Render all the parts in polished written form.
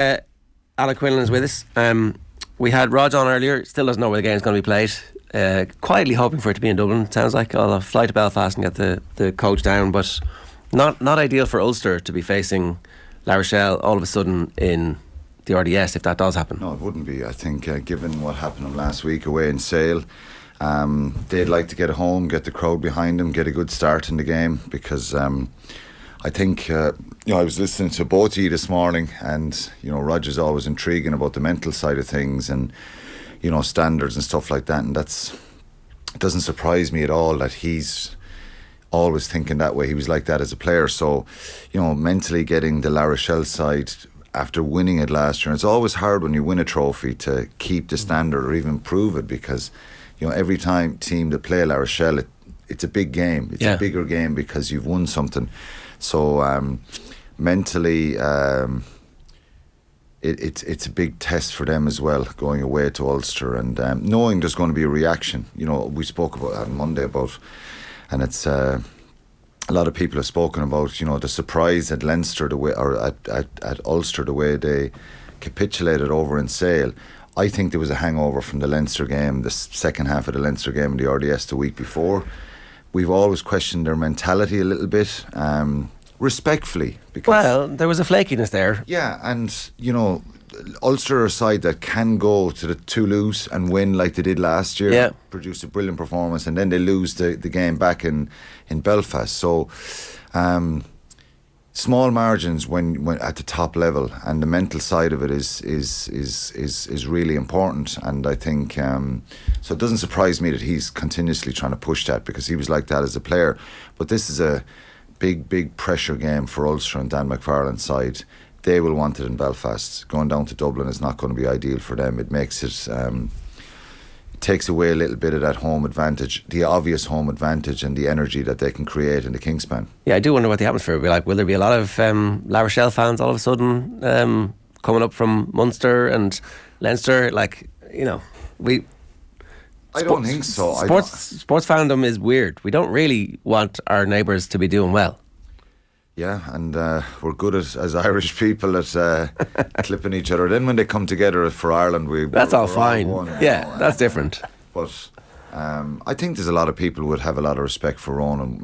Alan Quinlan is with us. We had Rog on earlier. Still doesn't know where the game's going to be played. Quietly hoping for it to be in Dublin. It sounds like I'll fly to Belfast and get the coach down, but not ideal for Ulster to be facing La Rochelle all of a sudden in the RDS if that does happen. No, it wouldn't be. I think given what happened last week away in Sale, they'd like to get home, get the crowd behind them, get a good start in the game, because I think I was listening to both of you this morning, and Roger's always intriguing about the mental side of things and standards and stuff like that, and it doesn't surprise me at all that he's always thinking that way. He was like that as a player. So mentally getting the La Rochelle side after winning it last year, and it's always hard when you win a trophy to keep the standard or even improve it, because every team that play La Rochelle, it's a big game. It's a bigger game because you've won something. So mentally, it's a big test for them as well, going away to Ulster and knowing there's going to be a reaction. We spoke about that on Monday and it's a lot of people have spoken about the surprise at Leinster, at Ulster, the way they capitulated over in Sale. I think there was a hangover from the Leinster game, the second half of the Leinster game in the RDS the week before. We've always questioned their mentality a little bit, respectfully. Because there was a flakiness there. Yeah, and, Ulster are a side that can go to the Toulouse and win like they did last year. Yeah. Produce a brilliant performance, and then they lose the game back in Belfast. So, small margins when at the top level, and the mental side of it is really important. And I think so. It doesn't surprise me that he's continuously trying to push that, because he was like that as a player. But this is a big pressure game for Ulster and Dan McFarland's side. They will want it in Belfast. Going down to Dublin is not going to be ideal for them. It makes it takes away a little bit of that home advantage, the obvious home advantage, and the energy that they can create in the Kingspan. Yeah, I do wonder what the atmosphere will be like. Will there be a lot of La Rochelle fans all of a sudden coming up from Munster and Leinster? I don't think so. Sports fandom is weird. We don't really want our neighbours to be doing well. Yeah, and we're good as Irish people at clipping each other. Then when they come together for Ireland, that's all fine. That's different. But I think there's a lot of people would have a lot of respect for Ronan,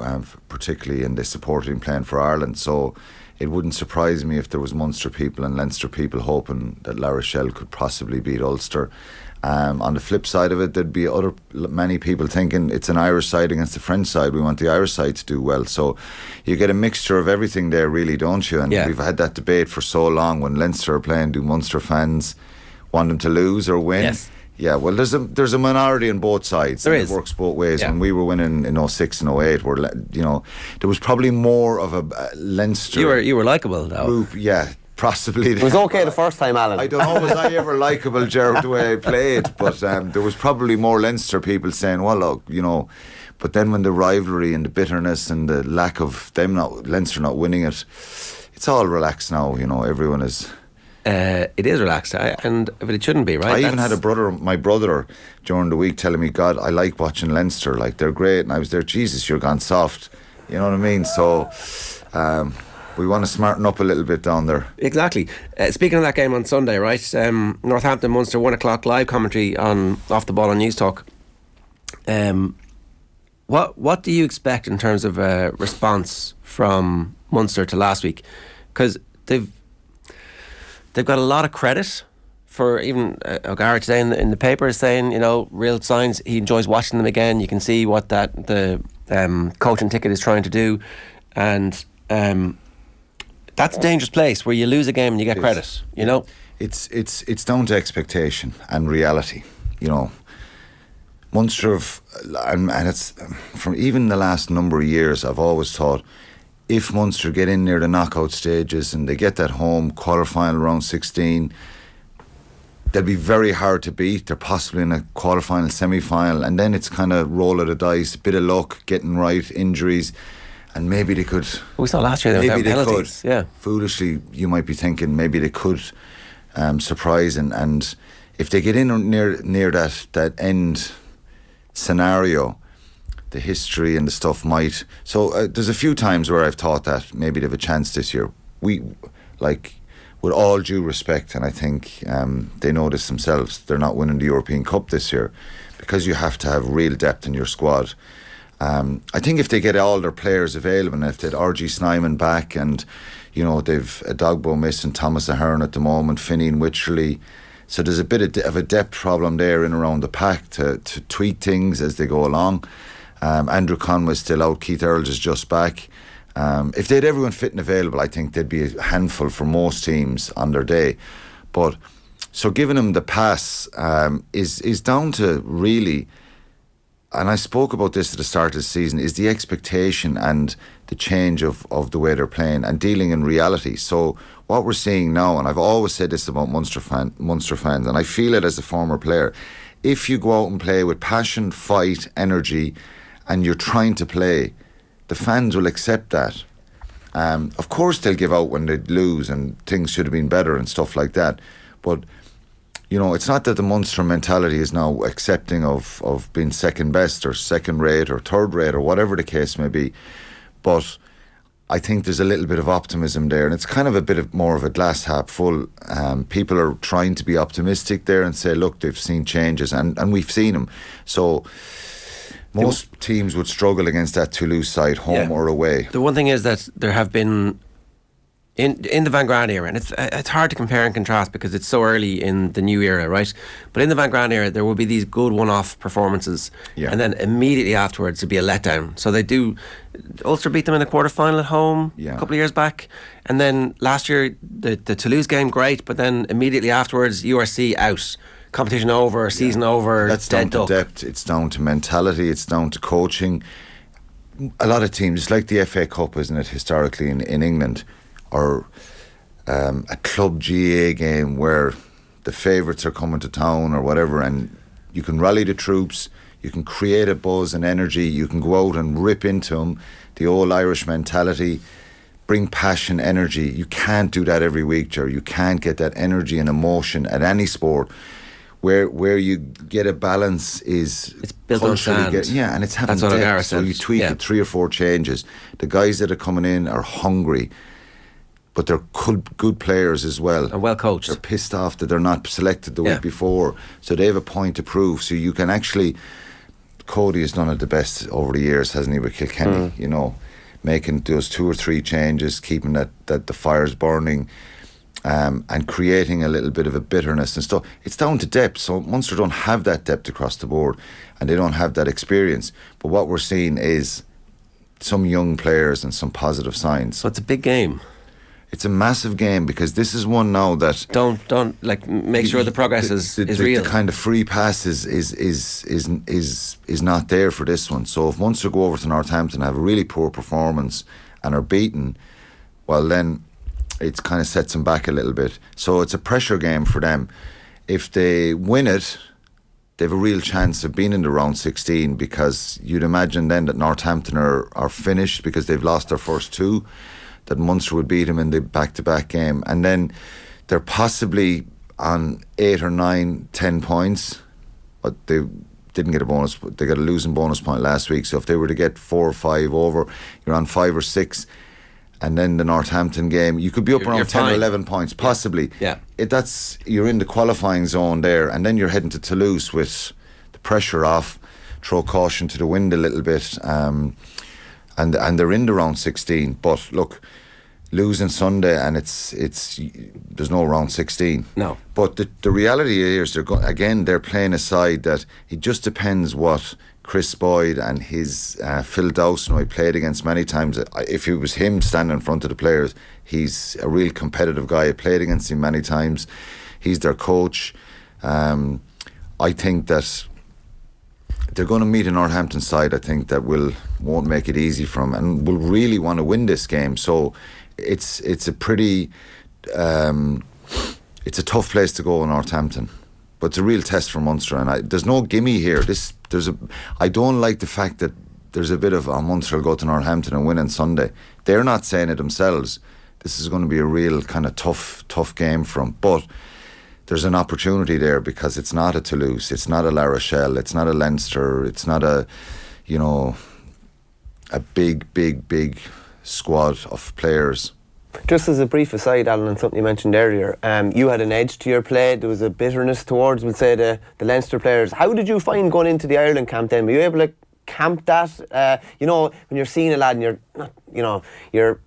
particularly in the supporting him playing for Ireland. So it wouldn't surprise me if there was Munster people and Leinster people hoping that La Rochelle could possibly beat Ulster. On the flip side of it, there'd be many people thinking it's an Irish side against the French side. We want the Irish side to do well. So you get a mixture of everything there, really, don't you? And we've had that debate for so long. When Leinster are playing, do Munster fans want them to lose or win? Yes. Yeah, well, there's a minority on both sides. There is. It works both ways. When we were winning in 06 and 08, there was probably more of a Leinster. You were likeable, though. Group, yeah. Possibly. It was okay the first time, Alan. I don't know, was I ever likeable, Ger, the way I played? But there was probably more Leinster people saying, well, look, but then when the rivalry and the bitterness and the lack of Leinster not winning it, it's all relaxed now, everyone is. It is relaxed, but it shouldn't be, right? I even had my brother during the week telling me, God, I like watching Leinster, like they're great. And I was there, Jesus, you're gone soft. You know what I mean? So, we want to smarten up a little bit down there. Exactly. Speaking of that game on Sunday, right? Northampton, Munster, 1 o'clock live commentary on Off the Ball on News Talk. What do you expect in terms of a response from Munster to last week? Because they've got a lot of credit for, even O'Gara today in the paper is saying, real signs he enjoys watching them again. You can see what the coaching ticket is trying to do, and that's a dangerous place where you lose a game and you get credit. It's down to expectation and reality. Munster and it's from even the last number of years. I've always thought, if Munster get in near the knockout stages and they get that home quarter-final round 16, they'll be very hard to beat. They're possibly in a quarter-final, semi-final, and then it's kind of roll of the dice, a bit of luck, getting right, injuries. And maybe they could. We saw last year they penalties. Could. Yeah. Foolishly, you might be thinking maybe they could surprise, and if they get in near that end scenario, the history and the stuff might. So there's a few times where I've thought that maybe they have a chance this year. Will with all due respect, and I think they know this themselves, they're not winning the European Cup this year because you have to have real depth in your squad. I think if they get all their players available, and if they'd RG Snyman back, and they've a Dogbo missing, Thomas Ahern at the moment, Finney and Wycherley, so there's a bit of a depth problem there in around the pack to tweak things as they go along. Andrew Conway's still out, Keith Earls is just back. If they had everyone fit and available, I think they'd be a handful for most teams on their day. But so giving them the pass is down to really, and I spoke about this at the start of the season, is the expectation and the change of the way they're playing and dealing in reality. So what we're seeing now, and I've always said this about Munster fans, and I feel it as a former player, if you go out and play with passion, fight, energy, and you're trying to play, the fans will accept that. Of course they'll give out when they lose and things should have been better and stuff like that. But, it's not that the Munster mentality is now accepting of being second best or second rate or third rate or whatever the case may be. But I think there's a little bit of optimism there, and it's kind of a bit more of a glass half full. People are trying to be optimistic there and say, look, they've seen changes, and we've seen them. So most teams would struggle against that Toulouse side, home or away. The one thing is that there have been in the Van Graan era, and it's hard to compare and contrast because it's so early in the new era, right? But in the Van Graan era, there will be these good one-off performances, and then immediately afterwards there'll be a letdown. So they do. Ulster beat them in the quarter-final at home a couple of years back, and then last year the Toulouse game, great, but then immediately afterwards URC out. Competition over, season over. That's down to depth, it's down to mentality, it's down to coaching. A lot of teams, it's like the FA Cup, isn't it, historically in England, or a club GA game where the favourites are coming to town or whatever, and you can rally the troops, you can create a buzz and energy, you can go out and rip into them, the old Irish mentality, bring passion, energy. You can't do that every week, Ger. You can't get that energy and emotion at any sport. Where you get a balance is it's built on sand. And it's having depth. Ger so you tweak it 3 or 4 changes. The guys that are coming in are hungry, but they're good players as well. And well coached. They're pissed off that they're not selected the week before, so they have a point to prove. So you can actually, Cody has done it the best over the years, hasn't he, with Kilkenny? Making those 2 or 3 changes, keeping that the fire's burning. And creating a little bit of a bitterness and stuff. It's down to depth. So Munster don't have that depth across the board, and they don't have that experience. But what we're seeing is some young players and some positive signs. So it's a big game. It's a massive game because this is one now that don't make sure the progress is real. The kind of free pass is not there for this one. So if Munster go over to Northampton and have a really poor performance and are beaten, well then it kind of sets them back a little bit. So it's a pressure game for them. If they win it, they have a real chance of being in the round 16, because you'd imagine then that Northampton are finished because they've lost their first 2, that Munster would beat them in the back-to-back game, and then they're possibly on 8 or 9, 10 points, but they didn't get a bonus. They got a losing bonus point last week, so if they were to get 4 or 5 over, you're on 5 or 6. And then the Northampton game, you could be up around 10 or 11 points, possibly. Yeah. You're in the qualifying zone there, and then you're heading to Toulouse with the pressure off, throw caution to the wind a little bit, and they're in the round 16. But look, losing Sunday, and it's there's no round 16. No. But the reality is they're playing a side that it just depends what Chris Boyd and his Phil Dowson, who I played against many times. If it was him standing in front of the players, he's a real competitive guy. I played against him many times. He's their coach. I think that they're going to meet a Northampton side, I think, that won't make it easy for them and will really want to win this game. So it's a pretty it's a tough place to go in Northampton. But it's a real test for Munster, and there's no gimme here. I don't like the fact that there's a bit of Munster will go to Northampton and win on Sunday. They're not saying it themselves. This is going to be a real kind of tough game for them. But there's an opportunity there because it's not a Toulouse, it's not a La Rochelle, it's not a Leinster, it's not a big squad of players. Just as a brief aside, Alan, on something you mentioned earlier, you had an edge to your play. There was a bitterness towards, we'll say, the Leinster players. How did you find going into the Ireland camp then? Were you able to camp that? When you're seeing a lad and you're not, you're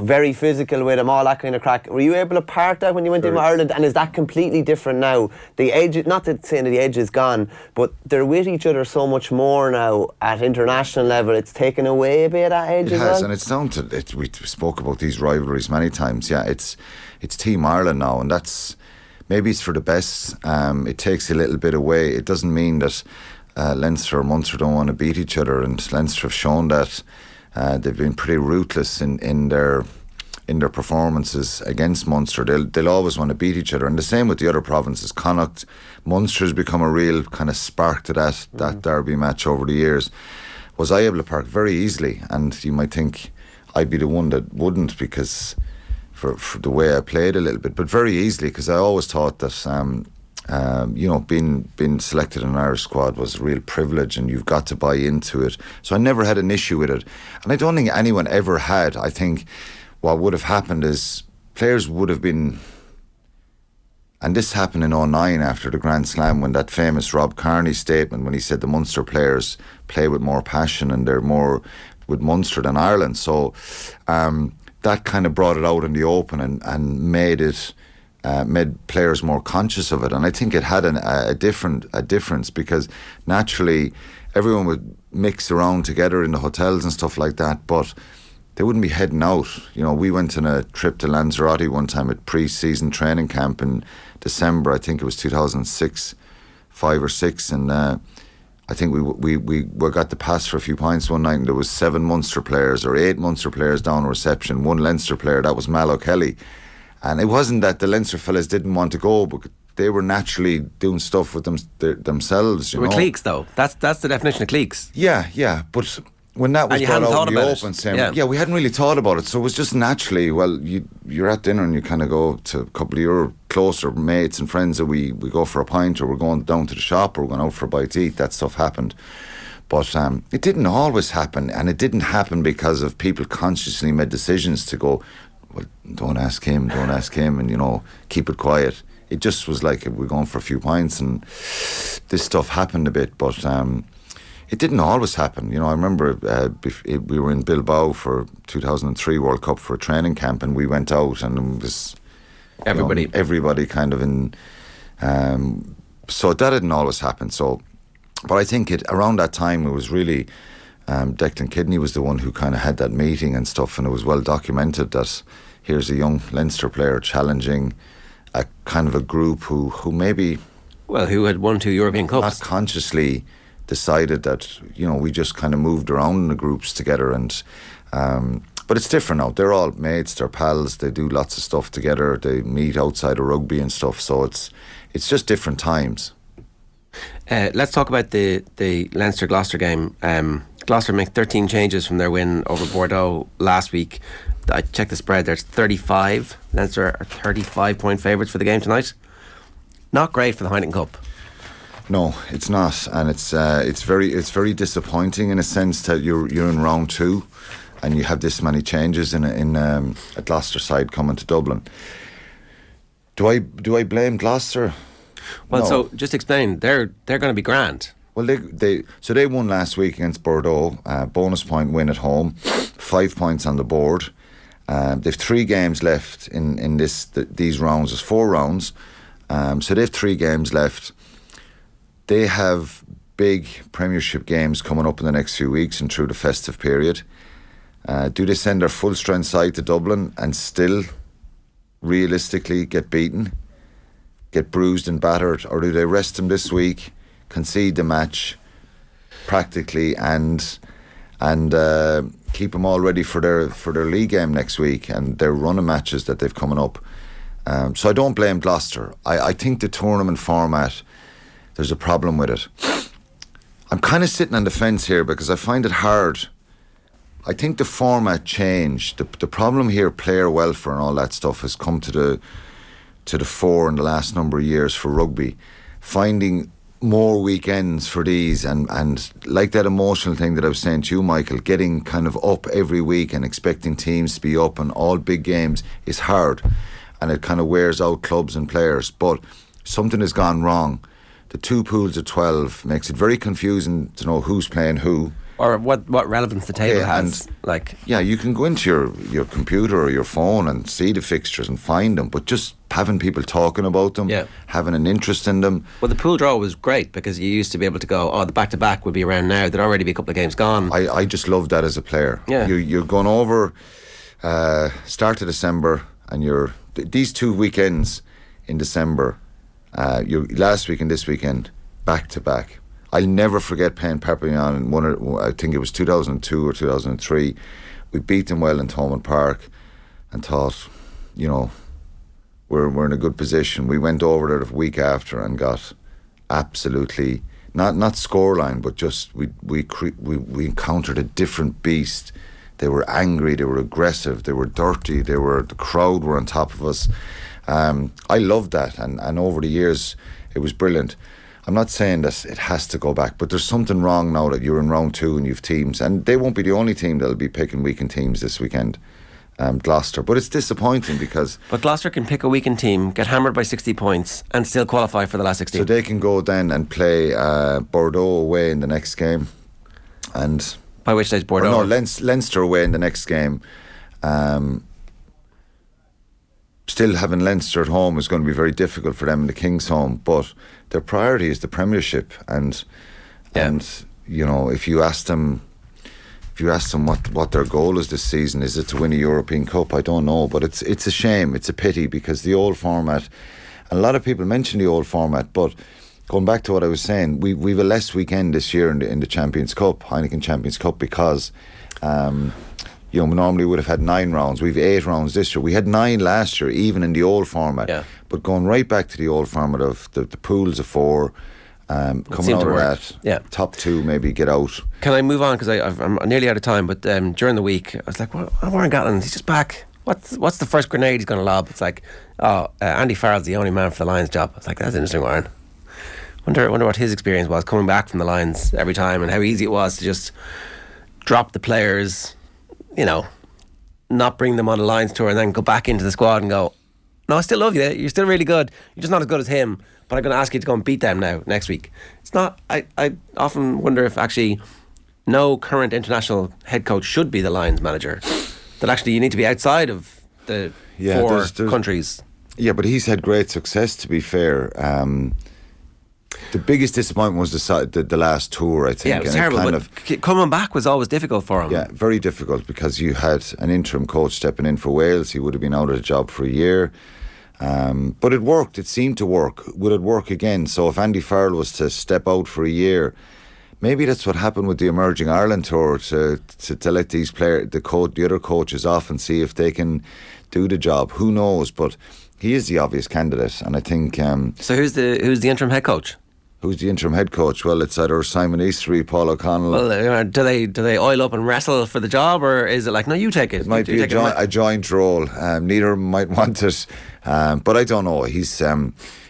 very physical with him, all that kind of crack. Were you able to part that when you went into Ireland? And is that completely different now? The edge, not that saying that the edge is gone, but they're with each other so much more now at international level. It's taken away a bit of that edge. It as has, well. and it's down to it. We spoke about these rivalries many times. Yeah, it's Team Ireland now, and that's maybe it's for the best. It takes a little bit away. It doesn't mean that Leinster or Munster don't want to beat each other, and Leinster have shown that. They've been pretty ruthless in their performances against Munster. They'll always want to beat each other, and the same with the other provinces. Connacht, Munster's become a real kind of spark to that derby match over the years. Was I able to park very easily? And you might think I'd be the one that wouldn't, because for the way I played a little bit, but very easily, because I always thought that being selected in an Irish squad was a real privilege, and you've got to buy into it. So I never had an issue with it, and I don't think anyone ever had. I think what would have happened is players would have been, and this happened in 2009 after the Grand Slam, when that famous Rob Kearney statement, when he said the Munster players play with more passion and they're more with Munster than Ireland. So that kind of brought it out in the open and made players more conscious of it, and I think it had a difference, because naturally everyone would mix around together in the hotels and stuff like that, but they wouldn't be heading out. We went on a trip to Lanzarote one time at pre-season training camp in December. I think it was 2006, 5 or 6, and I think we got the pass for a few pints one night, and there was 7 Munster players or 8 Munster players down reception, 1 Leinster player, that was Mal O'Kelly. And it wasn't that the Leinster fellas didn't want to go, but they were naturally doing stuff with themselves. They were cliques, though. That's the definition of cliques. Yeah. But when that was brought out in the open, saying, we hadn't really thought about it. So it was just naturally, well, you're at dinner and you kind of go to a couple of your closer mates and friends that we go for a pint, or we're going down to the shop, or we're going out for a bite to eat. That stuff happened. But it didn't always happen, and it didn't happen because of people consciously made decisions to go, well, don't ask him, and keep it quiet. It just was like, we're going for a few pints, and this stuff happened a bit, but it didn't always happen. I remember we were in Bilbao for 2003 World Cup for a training camp, and we went out, and it was everybody kind of in. So that didn't always happen. So, but I think around that time it was really. Declan Kidney was the one who kind of had that meeting and stuff, and it was well documented that here's a young Leinster player challenging a kind of a group who maybe... Well, who had won 2 European Cups. Not consciously decided that, we just kind of moved around in the groups together, and but it's different now. They're all mates, they're pals, they do lots of stuff together, they meet outside of rugby and stuff, so it's just different times. Let's talk about the Leinster-Gloucester game. Gloucester make 13 changes from their win over Bordeaux last week. I checked the spread, there's 35. Leinster are 35-point favourites for the game tonight. Not great for the Heineken Cup. No, it's not, and it's very disappointing in a sense that you're in round 2, and you have this many changes in a Gloucester side coming to Dublin. Do I blame Gloucester? Well, no. So just explain. They're going to be grand. Well, they won last week against Bordeaux. Bonus point win at home, 5 points on the board. They've 3 games left in these rounds. There's 4 rounds, so they've 3 games left. They have big Premiership games coming up in the next few weeks and through the festive period. Do they send their full strength side to Dublin and still realistically get beaten, get bruised and battered, or do they rest them this week, concede the match practically, and keep them all ready for their league game next week and their run of matches that they've coming up? So I don't blame Gloucester. I think the tournament format, there's a problem with it. I'm kind of sitting on the fence here because I find it hard. I think the format changed. The problem here, player welfare and all that stuff, has come to the fore in the last number of years for rugby. Finding more weekends for these, and like that emotional thing that I was saying to you, Michael, getting kind of up every week and expecting teams to be up and all big games is hard, and it kind of wears out clubs and players. But something has gone wrong. The 2 pools of 12 makes it very confusing to know who's playing who. Or what relevance the table has. You can go into your computer or your phone and see the fixtures and find them, but just having people talking about them, having an interest in them. Well, the pool draw was great because you used to be able to go, the back-to-back would be around now. There'd already be a couple of games gone. I just love that as a player. Yeah. You're going over start of December, and these 2 weekends in December, last week and this weekend, back-to-back. I'll never forget playing Perpignan in I think it was 2002 or 2003. We beat them well in Thomond Park and thought, we're in a good position. We went over there the week after and got absolutely not scoreline, but just we encountered a different beast. They were angry, they were aggressive, they were dirty, the crowd were on top of us. I loved that, and over the years it was brilliant. I'm not saying that it has to go back, but there's something wrong now that you're in round 2 and you've teams, and they won't be the only team that'll be picking weekend teams this weekend, Gloucester. But it's disappointing because... But Gloucester can pick a weekend team, get hammered by 60 points and still qualify for the last 16. So they can go then and play Bordeaux away in the next game. And by which stage Bordeaux? No, Leinster away in the next game. Still having Leinster at home is going to be very difficult for them in the King's home, but their priority is the Premiership, and if you ask them what their goal is this season, is it to win a European Cup? I don't know, but it's a shame, it's a pity, because the old format, and a lot of people mention the old format, but going back to what I was saying, we've a less weekend this year in the Champions Cup, Heineken Champions Cup, because we normally would have had 9 rounds. We've 8 rounds this year. We had 9 last year, even in the old format. Yeah. But going right back to the old format of the pools of 4, coming out of that, top 2 maybe get out. Can I move on? Because I'm nearly out of time, but during the week, I was like, Warren Gatland, he's just back. What's the first grenade he's going to lob? It's like, Andy Farrell's the only man for the Lions job. I was like, that's interesting, Warren. Wonder what his experience was coming back from the Lions every time, and how easy it was to just drop the players, not bring them on the Lions tour and then go back into the squad and go, no, I still love you, you're still really good, you're just not as good as him, but I'm going to ask you to go and beat them now next week. It's not, I often wonder if actually no current international head coach should be the Lions manager, that actually you need to be outside of the 4 countries. Yeah, but he's had great success, to be fair. The biggest disappointment was the last tour, I think. Yeah, it was terrible, but coming back was always difficult for him. Yeah, very difficult, because you had an interim coach stepping in for Wales. He would have been out of the job for a year. But it worked. It seemed to work. Would it work again? So if Andy Farrell was to step out for a year, maybe that's what happened with the Emerging Ireland tour, to let these players, the other coaches off and see if they can do the job. Who knows? But he is the obvious candidate, and I think... so who's the interim head coach? Who's the interim head coach? Well, it's either Simon Eastery, Paul O'Connell. Well, do they oil up and wrestle for the job, or is it like, no, you take it? It might be a joint role. Neither of them might want it, but I don't know. He's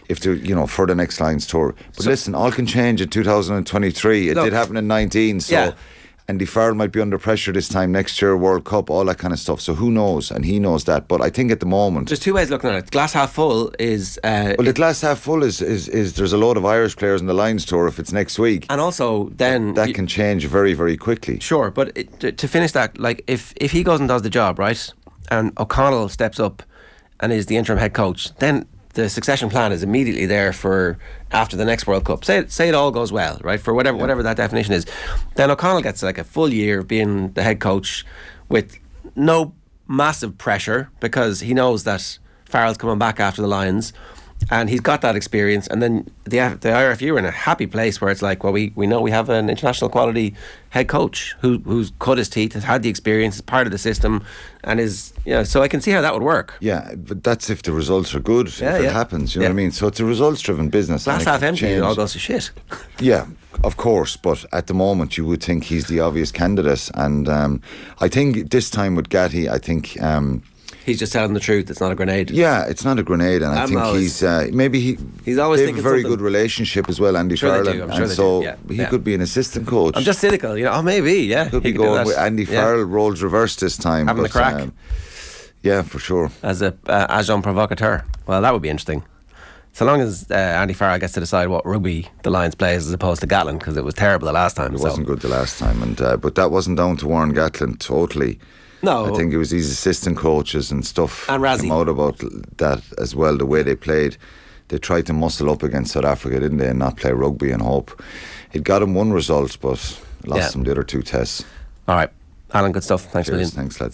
if they're for the next Lions tour. But listen, all can change in 2023. It did happen in 19. So. Andy Farrell might be under pressure this time next year, World Cup, all that kind of stuff. So who knows? And he knows that. But I think at the moment, there's 2 ways of looking at it. Glass half full is the glass half full is there's a load of Irish players in the Lions tour if it's next week, and also then that can change very, very quickly. Sure, but to finish that, like if he goes and does the job right, and O'Connell steps up and is the interim head coach, then the succession plan is immediately there for after the next World Cup. Say it all goes well, right? For whatever that definition is, then O'Connell gets like a full year being the head coach with no massive pressure, because he knows that Farrell's coming back after the Lions, and he's got that experience. And then the IRFU are in a happy place where it's like, well, we know we have an international quality head coach who's cut his teeth, has had the experience, is part of the system, and is so I can see how that would work. Yeah, but that's if the results are good. If it happens, you know what I mean. So it's a results-driven business. Glass half empty, it all goes to shit. Yeah, of course. But at the moment, you would think he's the obvious candidate, and I think this time with Gatti, I think He's just telling the truth. It's not a grenade. Yeah, it's not a grenade, and I think always, he's always they have thinking a very something. good relationship as well, Andy Sure they Farrell, do, I'm sure and they so do, yeah, he yeah. could be an assistant coach. I'm just cynical, Oh, maybe, yeah. Could be he could do going that. with Andy Farrell, roles reversed this time. Having the crack. Yeah, for sure. As a agent provocateur. Well, that would be interesting. So long as Andy Farrell gets to decide what rugby the Lions plays as opposed to Gatlin, because it was terrible the last time. It wasn't good the last time, and but that wasn't down to Warren Gatlin totally. No. I think it was these assistant coaches and stuff And Razzie. came out about that as well, the way they played. They tried to muscle up against South Africa, didn't they, and not play rugby and hope. It got them one result, but lost them the other two tests. All right. Alan, good stuff. Thanks a million. Cheers, thanks, lads.